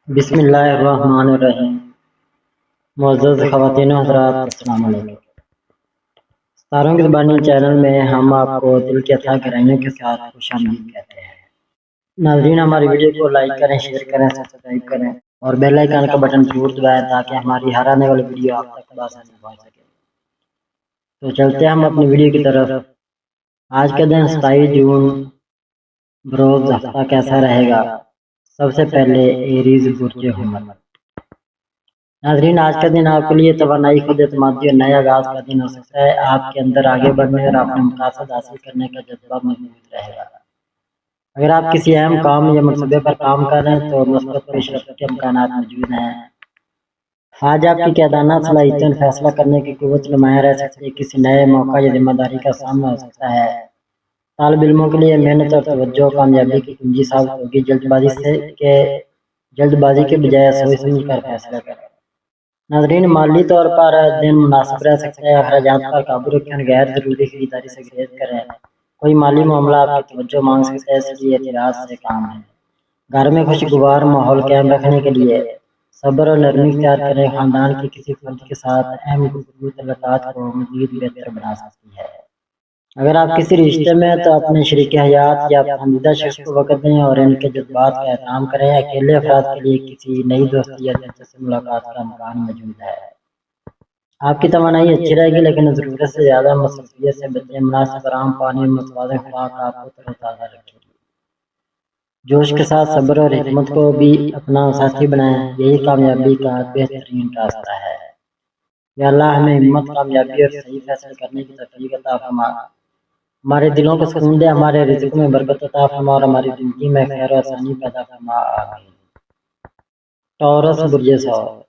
بسم اللہ الرحمن الرحیم۔ معزز خواتین و حضرات، السلام علیکم۔ ستاروں کی زبانی چینل میں ہم آپ کو دل کی اتھاہ گہرائیوں کے ساتھ خوش آمدید کہتے ہیں۔ ناظرین، ہماری ویڈیو کو لائک کریں، شیئر کریں، سبسکرائب کریں اور بیل آئیکن کا بٹن ضرور دبائیں تاکہ ہماری ہر آنے والی ویڈیو آپ تک بآسانی پہنچ سکے۔ تو چلتے ہیں ہم اپنی ویڈیو کی طرف۔ آج کا دن 27 جون بروز ہفتہ کیسا رہے گا؟ سب سے پہلے ایریز برج حمل۔ ناظرین، آج کا دن آپ کے لیے توانائی، خود اعتمادی اور نئے آغاز کا دن ہو سکتا ہے۔ آپ کے اندر آگے بڑھنے اور اپنے مقاصد حاصل کرنے کا جذبہ مضبوط رہے گا۔ اگر آپ کسی اہم کام یا منصوبے پر کام کر رہے ہیں تو مثبت پیش رفت کے امکانات موجود ہیں۔ آج آپ کی قیادانہ صلاحیتیں اور فیصلہ کرنے کی قوت نمایاں رہ سکتی ہے۔ کسی نئے موقع یا ذمہ داری کا سامنا ہو سکتا ہے۔ طالب علموں کے لیے محنت اور توجہ کامیابی کی کنجی ثابت ہوگی۔ جلد بازی کے بجائے سوچ سمجھ کر فیصلہ کریں۔ ناظرین، مالی طور پر دن مناسب رہ سکتا ہے۔ اخراجات پر قابو رکھیں اور غیر ضروری خریداری سے گریز کریں۔ کوئی مالی معاملہ آپ کی توجہ مانگ سکتا ہے، اس لیے احتیاط سے کام ہے۔ گھر میں خوشگوار ماحول قائم رکھنے کے لیے صبر اور نرمی اختیار کریں۔ خاندان کے کسی فرد کے ساتھ اہم گفتگو تعلقات کو مزید بہتر بنا سکتی ہے۔ اگر آپ کسی رشتے میں ہیں تو اپنے شریک حیات یا پسندیدہ شخص کو وقت دیں اور ان کے جذبات کا احترام کریں۔ اکیلے افراد کے لیے کسی نئی دوستی یا دلچسپ ملاقات کا امکان موجود ہے۔ آپ کی توانائی اچھی رہے گی لیکن ضرورت سے زیادہ مصروفیت سے بچیں۔ مناسب آرام، پانی اور متوازن خوراک آپ کو تر و تازہ رکھے گی۔ جوش کے ساتھ صبر اور حکمت کو بھی اپنا ساتھی بنائیں، یہی کامیابی کا بہترین راستہ ہے۔ یا اللہ ہمیں ہمت، کامیابی اور صحیح فیصلے کرنے کی توفیق عطا فرما۔ ہمارے دلوں کو سکون دے، ہمارے رزق میں برکت عطا فرما اور ہماری زندگی میں خیر و آسانی پیدا فرما، آمین۔ ٹورس برج ثور۔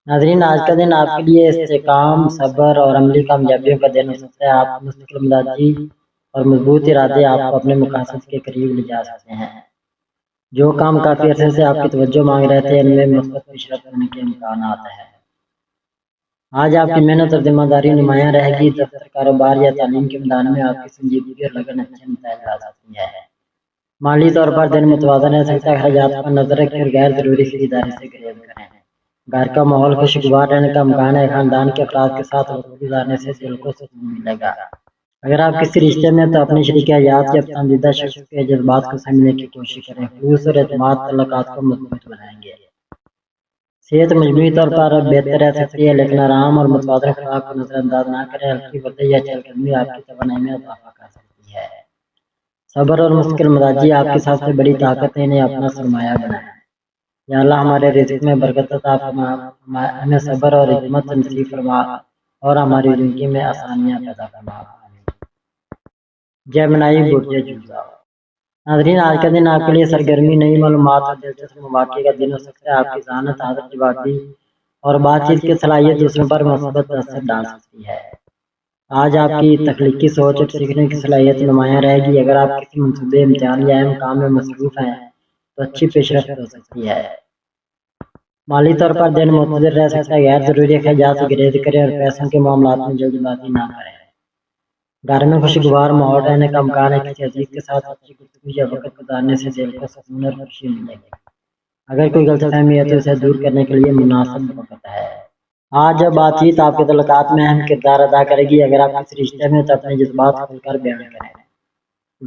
ناظرین، آج کا دن آپ کے لیے استحکام، صبر اور عملی کامیابیوں کا دن ہو سکتا ہے۔ آپ مستقل مزاجی اور مضبوط ارادے آپ کو اپنے مقاصد کے قریب لے جا سکتے ہیں۔ جو کام کافی عرصے سے آپ کی توجہ مانگ رہے تھے، ان میں مثبت پیش رفت ہونے کے امکانات ہیں۔ آج آپ کی محنت اور ذمہ داری نمایاں رہے گی۔ دفتر، کاروبار یا تعلیم کے میدان میں آپ کی سنجیدگی اور لگن اچھے نتائج لا سکتی ہے۔ مالی طور پر دن متوازن رہ سکتا ہے۔ اخراجات پر نظر رکھیں اور غیر ضروری خریداری سے گریز کریں۔ گھر کا ماحول خوشگوار رہنے کا امکان ہے۔ خاندان کے افراد کے ساتھ وقت گزارنے سے دل کو سکون ملے گا۔ اگر آپ کسی رشتے میں ہیں تو اپنے شریک حیات یا پسندیدہ شخص کے جذبات کو سمجھنے کی کوشش کریں۔ خلوص اور اعتماد تعلقات کو مضبوط بنائیں گے۔ صحت مجموعی طور پر بہتر رہ سکتی ہے لیکن آرام اور متوازن خوراک کو نظر انداز نہ کریں۔ ہلکی ورزش یا چہل قدمی آپ کی توانائی میں اضافہ کر سکتی ہے۔ صبر اور مستقل مزاجی آپ کی سب سے بڑی طاقت ہے، انہیں اپنا سرمایہ بنائیں۔ یا اللہ ہمارے رزق میں برکت عطا فرما، ہمیں صبر اور حکمت نصیب فرما اور ہماری زندگی میں آسانیاں پیدا فرما۔ جیمنائی برج جوزا۔ ناظرین، آج کا دن آپ کے لیے سرگرمی، نئی معلومات اور دلچسپ مواقع کا دن ہو سکتا ہے۔ آپ کی ذہانت، حاضر جوابی اور بات چیت کی صلاحیت دوسروں پر مثبت اثر ڈال سکتی ہے۔ آج آپ کی تخلیقی سوچ اور سیکھنے کی صلاحیت نمایاں رہے گی۔ اگر آپ کسی منصوبے، امتحان یا اہم کام میں مصروف ہیں تو اچھی پیش رفت ہو سکتی ہے۔ مالی طور پر دن معتدل رہ سکتا ہے۔ غیر ضروری اخراجات سے گریز کریں اور پیسوں کے معاملات میں جلد بازی نہ کریں۔ گھر میں خوشگوار ماحول رہنے کا امکان ہے۔ کسی عزیز کے ساتھ اچھی گفتگو یا وقت گزارنے سے دل کو سکون اور خوشی ملے گی۔ اگر کوئی غلط فہمی ہے تو اسے دور کرنے کے لیے مناسب وقت ہے۔ آج بات چیت آپ کے تعلقات میں اہم کردار ادا کرے گی۔ اگر آپ کسی رشتے میں تو اپنے جذبات کھل کر بیان کریں۔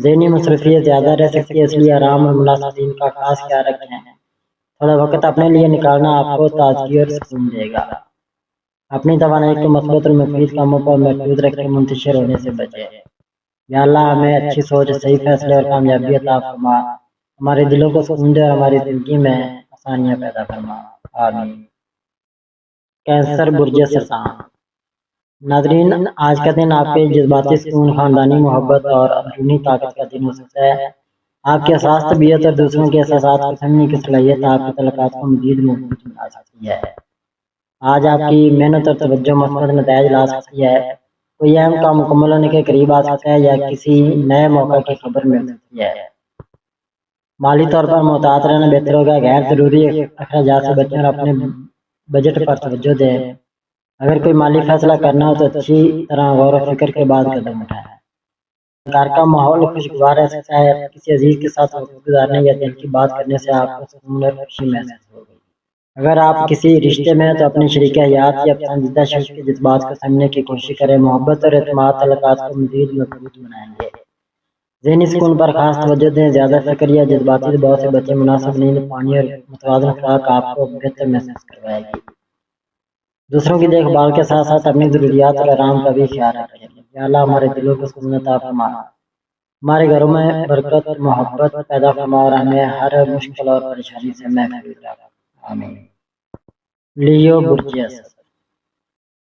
ذہنی مصروفیت زیادہ رہ سکتی ہے، اس لیے آرام اور ملاحظین کا خاص خیال رکھیں۔ تھوڑا وقت اپنے لیے نکالنا آپ کو تازگی اور سکون دے گا۔ اپنی توانائی کو مثبت اور مفید کاموں پر محدود رکھیں، منتشر ہونے سے بچیں۔ یا اللہ ہمیں اچھی سوچ، صحیح فیصلے اور کامیابی عطا فرما۔ ہمارے دلوں کو سکون دے اور ہماری زندگی میں آسانیاں پیدا فرما، آمین۔ کینسر برج سرطان۔ ناظرین، آج کا دن آپ کے جذباتی سکون، خاندانی محبت اور اندرونی طاقت کا دن ہو سکتا ہے۔ آپ کی حساس طبیعت اور دوسروں کے احساسات کو سمجھنے کی صلاحیت آپ کے تعلقات کو مزید مضبوط بنا سکتی ہے۔ آج آپ کی محنت اور توجہ مثبت نتائج لا سکتی ہے۔ کوئی اہم کام مکمل ہونے کے قریب آ سکتا ہے یا کسی نئے موقع کی خبر مل سکتی ہے۔ مالی طور پر محتاط رہنا بہتر ہوگا۔ غیر ضروری اخراجات سے بچیں اور اپنے بجٹ پر توجہ دیں۔ اگر کوئی مالی فیصلہ کرنا ہو تو اچھی طرح غور و فکر کے بعد قدم اٹھائیں۔ گھر کا ماحول خوشگوار رہ سکتا ہے، کسی عزیز کے ساتھ وقت گزارنے یا دل کی بات کرنے سے آپ کو سکون اور خوشی محسوس ہوگی۔ اگر آپ کسی رشتے میں ہیں تو اپنی شریک حیات یا پسندیدہ شخص کے جذبات کو سمجھنے کی کوشش کریں، محبت اور اعتماد تعلقات کو مزید مضبوط بنائیں گے۔ ذہنی سکون پر خاص توجہ دیں، زیادہ فکر یا جذباتی دباؤ سے بچیں، مناسب نیند، پانی اور متوازن خوراک آپ کو بہتر محسوس کروائے گی۔ دوسروں کی دیکھ بھال کے ساتھ ساتھ اپنی ضروریات اور آرام کا بھی خیال رکھیں۔ یا اللہ ہمارے دلوں کو سکون عطا فرما، ہمارے گھروں میں برکت محبت پیدا فرما اور ہمیں ہر مشکل اور پریشانی سے محفوظ رکھ۔ آمین۔ لیو برج اسد۔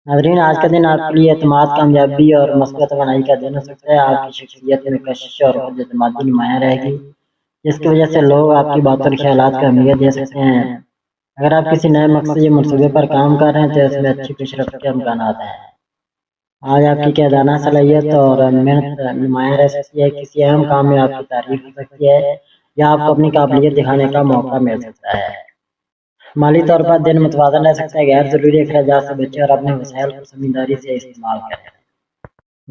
ناظرین، آج کا دن آپ کے لیے اعتماد، کامیابی اور مثبت توانائی کا دن ہو سکتا ہے۔ آپ کی شخصیت میں کشش اور خود اعتمادی نمایاں رہے گی، جس کی وجہ سے لوگ آپ کی باتوں اور خیالات کو اہمیت دے سکتے ہیں۔ اگر آپ کسی نئے مقصد یا منصوبے پر کام کر رہے ہیں تو اس میں اچھی پیش رفت کے امکانات ہیں۔ آج آپ کی قیادانہ صلاحیت اور محنت نمایاں رہ سکتی ہے، کسی اہم کام میں آپ کی تعریف ہو سکتی ہے یا آپ کو اپنی قابلیت دکھانے کا موقع مل سکتا ہے۔ مالی طور پر دن متوازن رہ سکتا ہے، غیر ضروری اخراجات سے بچیں اور اپنے وسائل کو سمجھداری سے استعمال کریں۔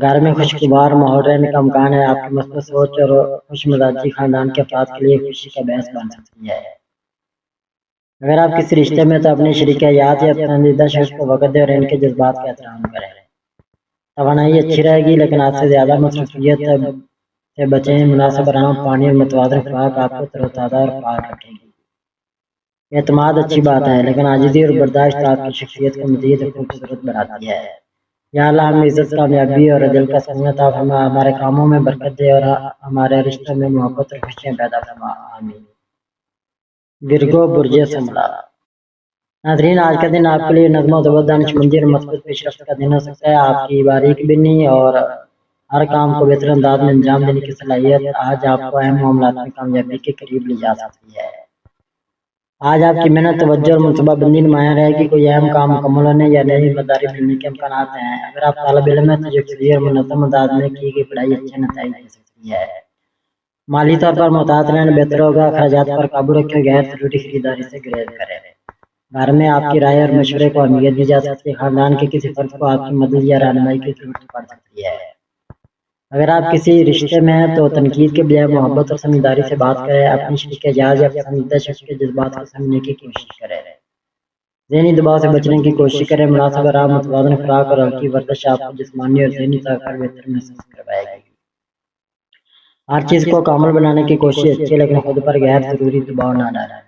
گھر میں خوشگوار ماحول رہنے کا امکان ہے، آپ کی مثبت سوچ اور خوش مزاجی خاندان کے افراد کے لیے خوشی کا باعث بن سکتی ہے۔ اگر آپ کسی رشتے میں تو اپنی شریک حیات یا پسندیدہ شخص کو وقت دیں اور ان کے جذبات کا احترام کریں۔ توانائی اچھی رہے گی لیکن آج سے زیادہ مصروفیت سے بچیں، مناسب آرام، پانی اور متوازن خوراک آپ کو تر و تازہ اور فعال رکھے گی۔ اعتماد اچھی بات ہے لیکن عاجزی اور برداشت آپ کی شخصیت کو مزید خوبصورت بناتی ہے۔ یا اللہ ہمیں عزت، کامیابی اور دل کا سکون عطا فرما، ہمارے کاموں میں برکت دے اور ہمارے رشتوں میں محبت اور خوشیاں پیدا فرما۔ آمین۔ ورگو برج سمبلا۔ ناظرین، آج کا دن آپ کے لیے نظم و ضبط، دانشمندی اور مثبت پیش رفت کا دن ہو سکتا ہے۔ آپ کی باریک بینی اور ہر کام کو بہتر انداز میں انجام دینے کی صلاحیت آج آپ کو اہم معاملات میں کامیابی کے قریب لے جا سکتی ہے۔ آج آپ کی محنت، توجہ اور منصوبہ بندی نمایاں رہے گی، کوئی اہم کام مکمل ہونے یا نئی ذمہ داری ملنے کے امکانات ہیں۔ اگر آپ طالب علم ہیں تو یکسوئی اور منظم انداز میں کی گئی پڑھائی اچھے نتائج دے سکتی ہے۔ مالی طور پر محتاط رہنا بہتر ہوگا، اخراجات پر قابو رکھیں، غیر ضروری خریداری سے گریز کریں۔ گھر میں آپ کی رائے اور مشورے کو اہمیت دی جا سکتی ہے، خاندان کے کسی فرد کو آپ کی مدد یا رہنمائی کی ضرورت پڑ سکتی ہے۔ اگر آپ کسی رشتے میں ہیں تو تنقید کے بجائے محبت اور سمجھداری سے بات کریں، اپنی شریک حیات یا پسندیدہ شخص کے جذبات کو سمجھنے کی کوشش کریں۔ ذہنی دباؤ سے بچنے کی کوشش کریں، مناسب آرام، متوازن خوراک اور ہلکی ورزش آپ کو جسمانی اور ذہنی طور پر بہتر محسوس کروائے گی۔ ہر چیز کو کامل بنانے کی کوشش اچھی ہے لیکن خود پر غیر ضروری دباؤ نہ ڈالیں۔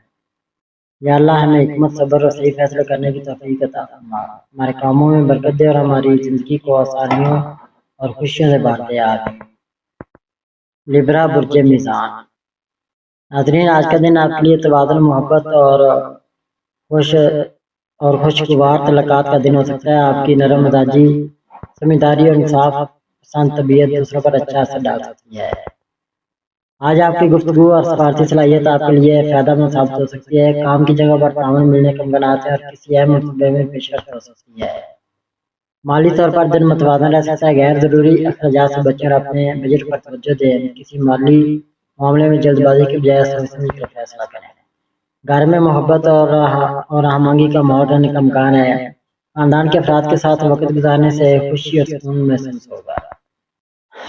یا اللہ ہمیں حکمت، صبر اور صحیح فیصلے کرنے کی توفیق عطا فرما، ہمارے کاموں میں برکت دے اور ہماری زندگی کو آسانیوں اور خوشیوں سے بھر دے۔ آمین۔ لبرا برج میزان۔ ناظرین، آج کا دن آپ کے لیے تبادل، محبت اور خوشگوار تعلقات کا دن ہو سکتا ہے۔ آپ کی نرم مزاجی، سمجھداری اور انصاف پسند طبیعت دوسروں پر اچھا اثر ڈال سکتی ہے۔ آج آپ کی گفتگو اور سفارتی صلاحیت آپ کے لیے فائدہ مند ثابت ہو سکتی ہے، کام کی جگہ پر تعاون ملنے کے امکانات ہیں اور کسی اہم منصوبے میں پیش رفت ہو سکتی ہے۔ مالی طور پر دن متوازن رہ سکتا ہے، غیر ضروری اخراجات سے بچیں اور اپنے بجٹ پر توجہ دیں، کسی مالی معاملے میں جلد بازی کے بجائے سوچ سمجھ کر فیصلہ کریں۔ گھر میں محبت اور ہم آہنگی کا ماحول رہنے کا امکان ہے، خاندان کے افراد کے ساتھ وقت گزارنے سے خوشی اور سکون محسوس ہوگا۔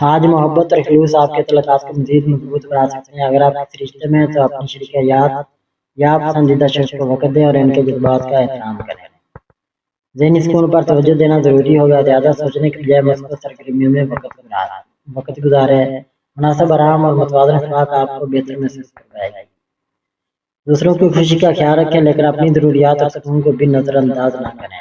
آج محبت اور خلوص آپ کے تعلقات کو مزید مضبوط بنا سکتے ہیں۔ اگر آپ کسی رشتے میں ہیں تو اپنی شریک حیات یا پسندیدہ شخص کو وقت دیں اور ان کے جذبات کا احترام کریں۔ ذہنی سکون پر توجہ دینا ضروری ہوگا، زیادہ سوچنے کے بجائے مثبت سرگرمیوں میں وقت گزاریں، مناسب آرام اور متوازن خوراک آپ کو بہتر محسوس کروائے گی۔ دوسروں کی خوشی کا خیال رکھیں لیکن اپنی ضروریات اور سکون کو بھی نظر انداز نہ کریں۔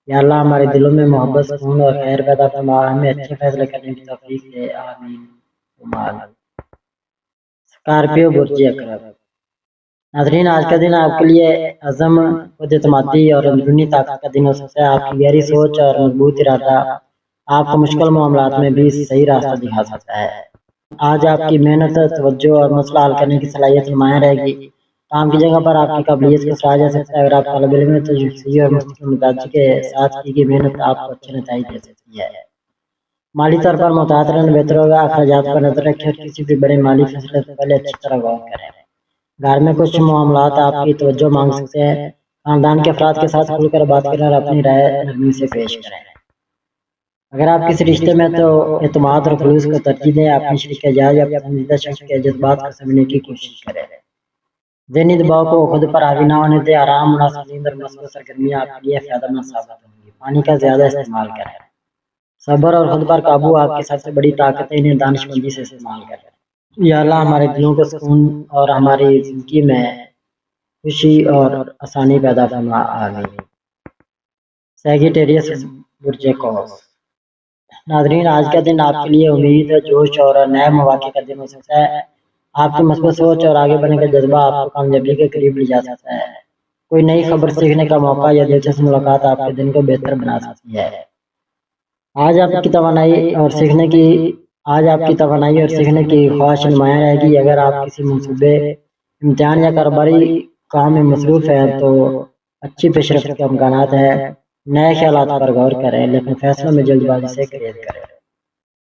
یا اللہ ہمارے دلوں میں محبت، سکون اور خیر پیدا فرما، ہمیں اچھے فیصلے کرنے کی توفیق دے۔ آمین۔ اسکارپیو برج عقرب۔ ناظرین، آج کا دن آپ کے لیے عزم، خود اعتمادی اور اندرونی طاقت کا دن ہو سکتا ہے۔ آپ کی گہری سوچ اور مضبوط ارادہ آپ کو مشکل معاملات میں بھی صحیح راستہ دکھا سکتا ہے۔ آج آپ کی محنت، توجہ اور مسئلہ حل کرنے کی صلاحیت نمایاں رہے گی، کام کی جگہ پر آپ کی قابلیت کو سراہا جا سکتا ہے۔ اگر آپ طالب علم ہیں تو یکسوئی اور مستقل مزاجی کے ساتھ کی گئی محنت آپ کو اچھے نتائج دے سکتی ہے۔ مالی طور پر محتاط رہنا بہتر ہوگا، اخراجات پر نظر رکھیں اور کسی بھی بڑے مالی فیصلے سے پہلے اچھی طرح غور کریں۔ گھر میں کچھ معاملات آپ کی توجہ مانگ سکتے ہیں، خاندان کے افراد کے ساتھ کھل کر بات کریں اور اپنی رائے نرمی سے پیش کریں۔ اگر آپ کسی رشتے میں تو اعتماد اور خلوص کو ترجیح دیں، اپنی شریک جائز یا پسندیدہ شخص کے جذبات کو سمجھنے کی کوشش کریں، ذہنی دباؤ کو خود پر حاوی نہ ہونے دیں، آرام، مناسب نیند اور مثبت سرگرمیاں آپ کے لیے فائدہ مند ثابت ہوں گی۔ پانی کا زیادہ استعمال کریں، صبر اور خود پر قابو آپ کی سب سے بڑی طاقت ہے، انہیں دانش مندی سے استعمال کریں۔ یا اللہ ہمارے دلوں کو سکون اور ہماری زندگی میں خوشی اور آسانی پیدا فرما، آمین۔ سیگیٹیریس برج قوس۔ ناظرین، آج کا دن آپ کے لیے امید، جوش اور نئے مواقع کا دن ہو سکتا ہے۔ آپ کی مثبت سوچ اور آگے بڑھنے کا جذبہ آپ کو کامیابی کے قریب لے جا سکتا ہے۔ کوئی نئی خبر سیکھنے کا موقع یا دلچسپ ملاقات آپ کے دن کو بہتر بنا سکتی ہے۔ آج آپ کی توانائی اور سیکھنے کی خواہش نمایاں رہے گی۔ اگر آپ کسی منصوبے، امتحان یا کاروباری کام میں مصروف ہیں تو اچھی پیش رفت کے امکانات ہیں۔ نئے خیالات پر غور کریں لیکن فیصلوں میں جلد بازی سے گریز کریں۔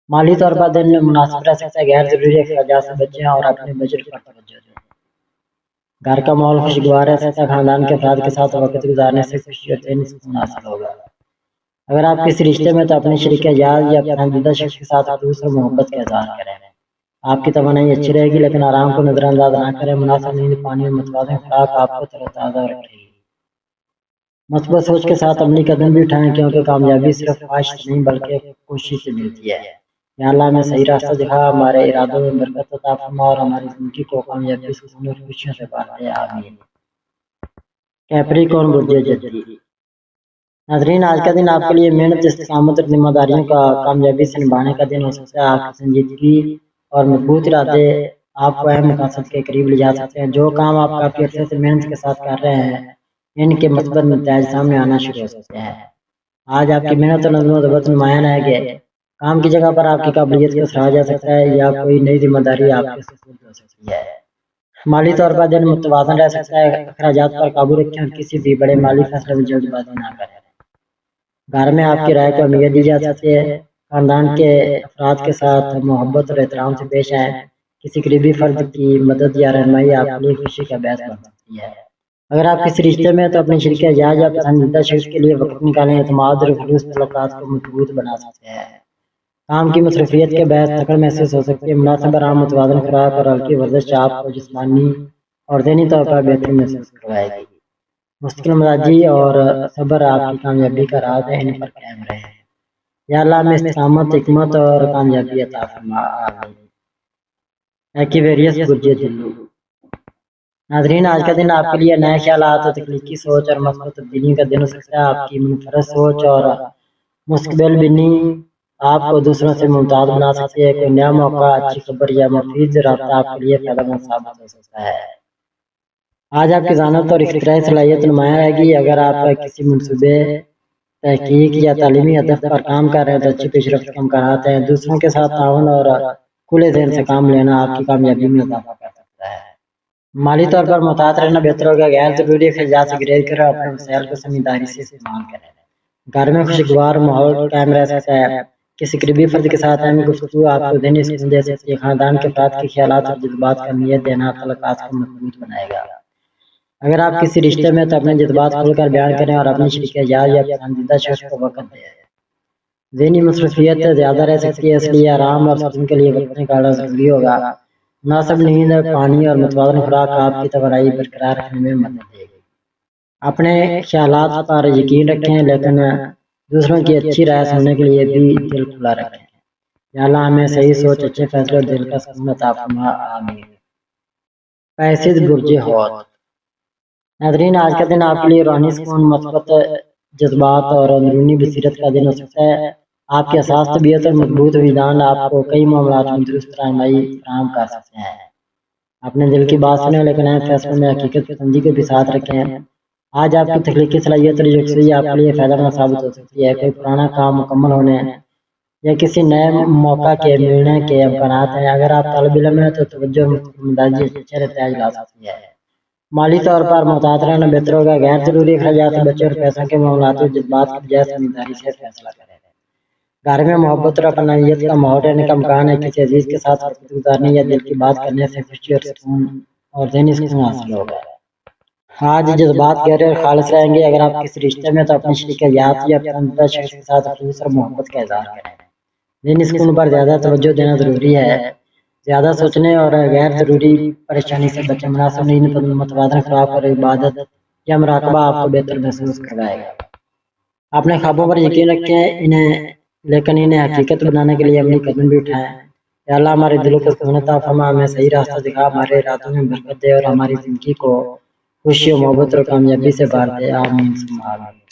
مالی طور پر دن مناسب رہ سکتا ہے، غیر ضروری اخراجات سے بچیں اور اپنے بجٹ پر توجہ دیں۔ گھر کا ماحول خوشگوار رہ سکتا ہے، خاندان کے افراد کے ساتھ وقت گزارنے سے خوشی اور ذہنی سکون حاصل ہوگا۔ اگر آپ کسی رشتے میں تو اپنے شریک حیات یا پسندیدہ شخص کے ساتھ خلوص اور محبت کا اظہار کریں۔ آپ کی توانائی اچھی رہے گی لیکن آرام کو نظر انداز نہ کریں۔ مناسب نیند، پانی اور متوازن خوراک آپ کو تر و تازہ رکھے گی۔ مثبت سوچ کے ساتھ عملی قدم بھی اٹھائیں کیونکہ کامیابی صرف خواہش سے نہیں بلکہ کوشش سے ملتی ہے۔ یا اللہ ہمیں صحیح راستہ دکھا، ہمارے ارادوں میں برکت عطا فرما اور ہماری زندگی کو کامیابی، سکون اور خوشیوں سے بھر دے، آمین۔ کیپریکون برج جدی۔ ناظرین، آج کا دن آپ کے لیے محنت، استقامت اور ذمہ داریوں کا کامیابی سے نبھانے کا دن ہو سکتا ہے۔ آپ کی سنجیدگی اور مضبوط ارادے آپ کو اہم مقاصد کے قریب لے جا سکتے ہیں۔ جو کام آپ کافی عرصے سے محنت کے ساتھ کر رہے ہیں، ان کے مثبت نتائج سامنے آنا شروع ہو سکتے ہیں۔ آج آپ کی محنت اور نظم و ضبط نمایاں ہے کہ کام کی جگہ پر آپ کی قابلیت کو سراہا جا سکتا ہے یا کوئی نئی ذمہ داری آپ کے سپرد ہو سکتی ہے۔ مالی طور پر دن متوازن رہ سکتا ہے، اخراجات پر قابو رکھیں اور کسی بھی بڑے مالی فیصلے میں جلد بازی نہ کریں۔ گھر میں آپ کی رائے کو اہمیت دی جا سکتی ہے، خاندان کے افراد کے ساتھ محبت اور احترام سے پیش آئیں۔ کسی قریبی فرد کی مدد یا رہنمائی آپ کے لیے خوشی کا باعث بن سکتی ہے۔ اگر آپ کسی رشتے میں تو اپنی شریک حیات یا پسندیدہ شخص کے لیے وقت نکالیں، اعتماد اور خلوص تعلقات کو مضبوط بنا سکتے ہیں۔ کام کی مصروفیت کے باعث تھکن محسوس ہو سکتی ہے۔ مناسب آرام، متوازن خوراک اور ہلکی ورزش آپ کو جسمانی اور ذہنی طور پر بہتری محسوس کروائے گی۔ مستقل مزاجی اور صبر آپ کی کامیابی کا راز ہے، ان پر قائم رہیں۔ یا اللہ ہمیں استقامت، حکمت اور کامیابی عطا فرما، آمین۔ ایکویریس برج دلو۔ ناظرین، آج کا دن آپ کے لیے نئے خیالات، تخلیقی سوچ اور مثبت تبدیلی کا دن ہو سکتا ہے۔ آپ کی منفرد سوچ اور مستقبل بینی آپ کو دوسروں سے ممتاز بنا سکتی ہے۔ کوئی نیا موقع، اچھی خبر یا مفید رابطہ آپ کے لیے فائدہ مند ثابت ہو سکتا ہے۔ آج آپ کی ذہانت اور اختراعی صلاحیت نمایاں رہے گی۔ اگر آپ کسی منصوبے، تحقیق یا تعلیمی ہدف پر کام کر رہے ہیں تو اچھی پیش رفت کے امکانات ہیں۔ دوسروں کے ساتھ تعاون اور کھلے ذہن سے کام لینا آپ کی کامیابی میں اضافہ کر سکتا ہے۔ مالی طور پر محتاط رہنا بہتر ہوگا، غیر ضروری اخراجات سے گریز کریں اور اپنے وسائل کو سمجھداری سے استعمال کریں۔ گھر میں خوشگوار ماحول قائم رہ سکتا ہے، کسی قریبی فرد کے ساتھ اہم گفتگو آپ کو ذہنی سکون دے سکتی ہے۔ خاندان کے افراد کے خیالات اور جذبات کا اہمیت دینا تعلقات کو مضبوط بنائے گا۔ اگر آپ کسی رشتے میں تو اپنے جذبات کھل کر بیان کریں اور اپنی شریک حیات یا پسندیدہ شخص کو وقت دیں۔ ذہنی مصروفیت زیادہ رہ سکتی ہے، اس لیے آرام اور سکون کے لیے وقت نکالنا ضروری ہوگا۔ مناسب نیند، پانی اور متوازن خوراک آپ کی توانائی برقرار رکھنے میں مدد دے گی۔ اپنے خیالات پر یقین رکھیں لیکن دوسروں کی اچھی رائے سننے کے لیے بھی دل کھلا رکھیں۔ یا اللہ ہمیں صحیح سوچ، اچھے فیصلے اور دل کا سکون عطا فرما، آمین۔ پیسد برج حوت۔ ناظرین، آج کا دن آپ کے لیے روحانی سکون، مثبت جذبات اور اندرونی بصیرت کا دن ہو سکتا ہے۔ آپ کی حساس طبیعت اور مضبوط وجدان آپ کو کئی معاملات میں درست رہنمائی فراہم کر سکتے ہیں۔ اپنے دل کی بات سنیں لیکن اہم فیصلوں میں حقیقت پسندی کو بھی ساتھ رکھیں۔ آج آپ کی تخلیقی صلاحیت اور یکسوئی آپ کے لیے فائدہ مند ثابت ہو سکتی ہے۔ کوئی پرانا کام مکمل ہونے یا کسی نئے موقع کے ملنے کے امکانات ہیں۔ اگر آپ طالب علم ہیں تو توجہ اور مستقل مزاجی اچھے نتائج لا سکتی ہے۔ مالی طور پر محتاط رہنا بہتر ہوگا، غیر ضروری اخراجات سے بچیں اور پیسوں کے معاملات میں جذبات کی بجائے سمجھداری سے فیصلہ کریں۔ گھر میں محبت اور اپنائیت کا ماحول رہنے کا امکان ہے، کسی عزیز کے ساتھ وقت گزارنے یا دل کی بات کرنے سے خوشی اور سکون اور ذہنی سکون حاصل ہوگا۔ آج جذبات گہرے اور خالص رہیں گے. اگر آپ کسی رشتے میں تو اپنی شریک حیات یا پسندیدہ شخص کے ساتھ خلوص اور محبت کا اظہار کریں. ذہنی سکون پر زیادہ توجہ دینا ضروری ہے. زیادہ سوچنے اور غیر ضروری پریشانی سے بچیں. مناسب نیند، متوازن خوراک اور عبادت یا مراقبہ آپ کو بہتر محسوس کروائے گا. اپنے خوابوں پر یقین رکھیں لیکن انہیں حقیقت بنانے کے لیے عملی قدم بھی اٹھائیں. یا اللہ ہمارے دلوں کو سکون عطا فرما، ہمیں صحیح راستہ دکھا، ہمارے ارادوں میں برکت دے اور ہماری زندگی کو خوشی و محبت اور کامیابی سے بھر دے. آمین ثم آمین.